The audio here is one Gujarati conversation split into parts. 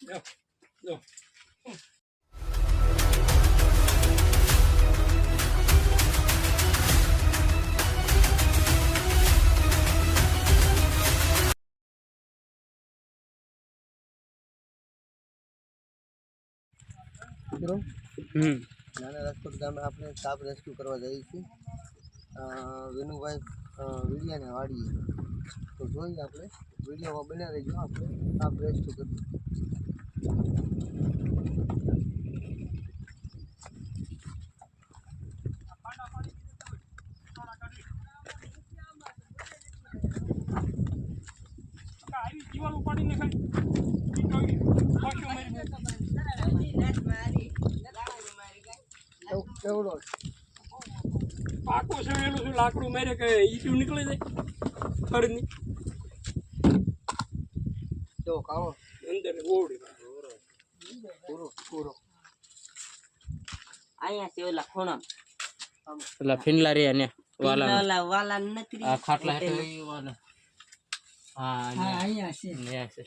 જો નાના રાજકોટ ગામે આપણે સાપ રેસ્ક્યુ કરવા જઈએ છીએ વિનુભાઈ વિડિયાને વાડીએ તો જોઈએ આપણે વિડીયોમાં બન્યા રહીજો આપણે સાપ રેસ્ક્યુ કરીએ જીવાલ ઉપાડીને કેવડો પાકો સેવેલું છે લાકડું મારે કે ઈટું નીકળી જાય ખડની જો કાળો અંદર ઓડી પૂરો પૂરો અહીંયા છે ઓલા ખૂણા પેલા ફિનલા રે ને વાલા વાલા નથી આ ખાટલા હે વાલા હા અહીંયા છે અહીંયા છે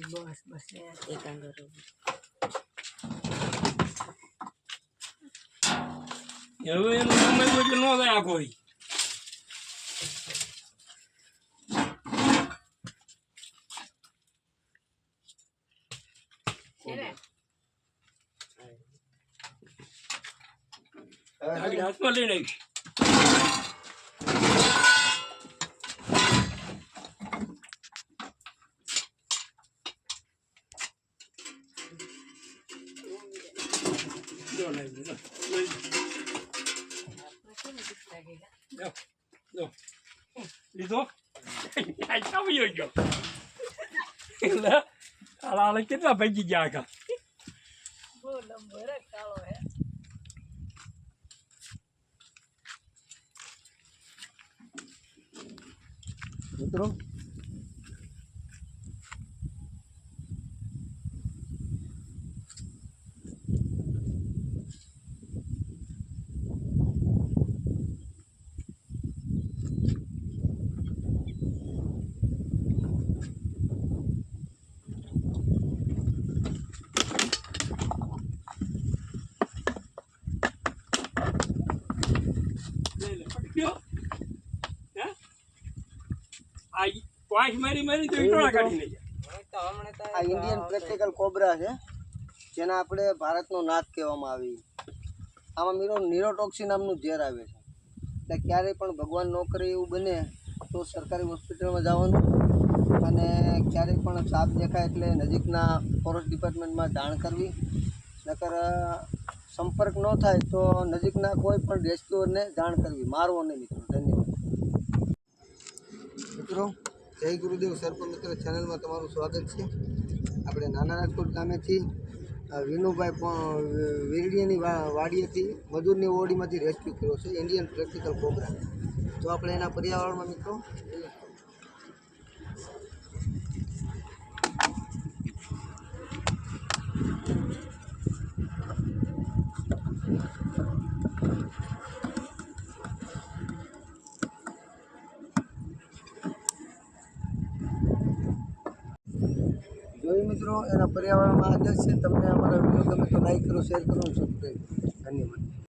બસ બસ એક અંદર હવે એનું સમય કોઈ ન જાય આખો હાથમાં લઈ નાખીશ લીધો આવી ગયો એટલે હાલ કેટલા ભાગી ગયા આખા મિત્રો મારી તો ઈટોળા કાઢી લઈ આ ઇન્ડિયન પ્રેક્ટિકલ કોબરા છે જેને આપણે ભારતનો નાથ કહેવામાં આવે આમાં નિરોટોક્સિન નામનું ઝેર આવે છે એટલે ક્યારેય પણ ભગવાન ન કરે એવું બને તો સરકારી હોસ્પિટલમાં જવાનું અને ક્યારેય પણ સાપ દેખાય એટલે નજીકના ફોરેસ્ટ ડિપાર્ટમેન્ટમાં જાણ કરવી નકર સંપર્ક ન થાય તો નજીકના કોઈ પણ રેસ્ક્યુઅરને જાણ કરવી મારવો નહીં મિત્રો ધન્યવાદ મિત્રો જય ગુરુદેવ સર્પ મિત્ર ચેનલમાં તમારું સ્વાગત છે આપણે નાના રાજકોટ ગામેથી વિનુભાઈ વીરડીયાની વાડીએથી મજૂરની ઓડીમાંથી રેસ્ક્યુ કર્યો છે ઇન્ડિયન પ્રેક્ટિકલ કોબરા તો આપણે એના પર્યાવરણમાં મિત્રો જોઈ મિત્રો એના પર્યાવરણમાં આદત છે તમને અમારા વિડીયો ગમે તો લાઈક કરો શેર કરો સબસ્ક્રાઈબ ધન્યવાદ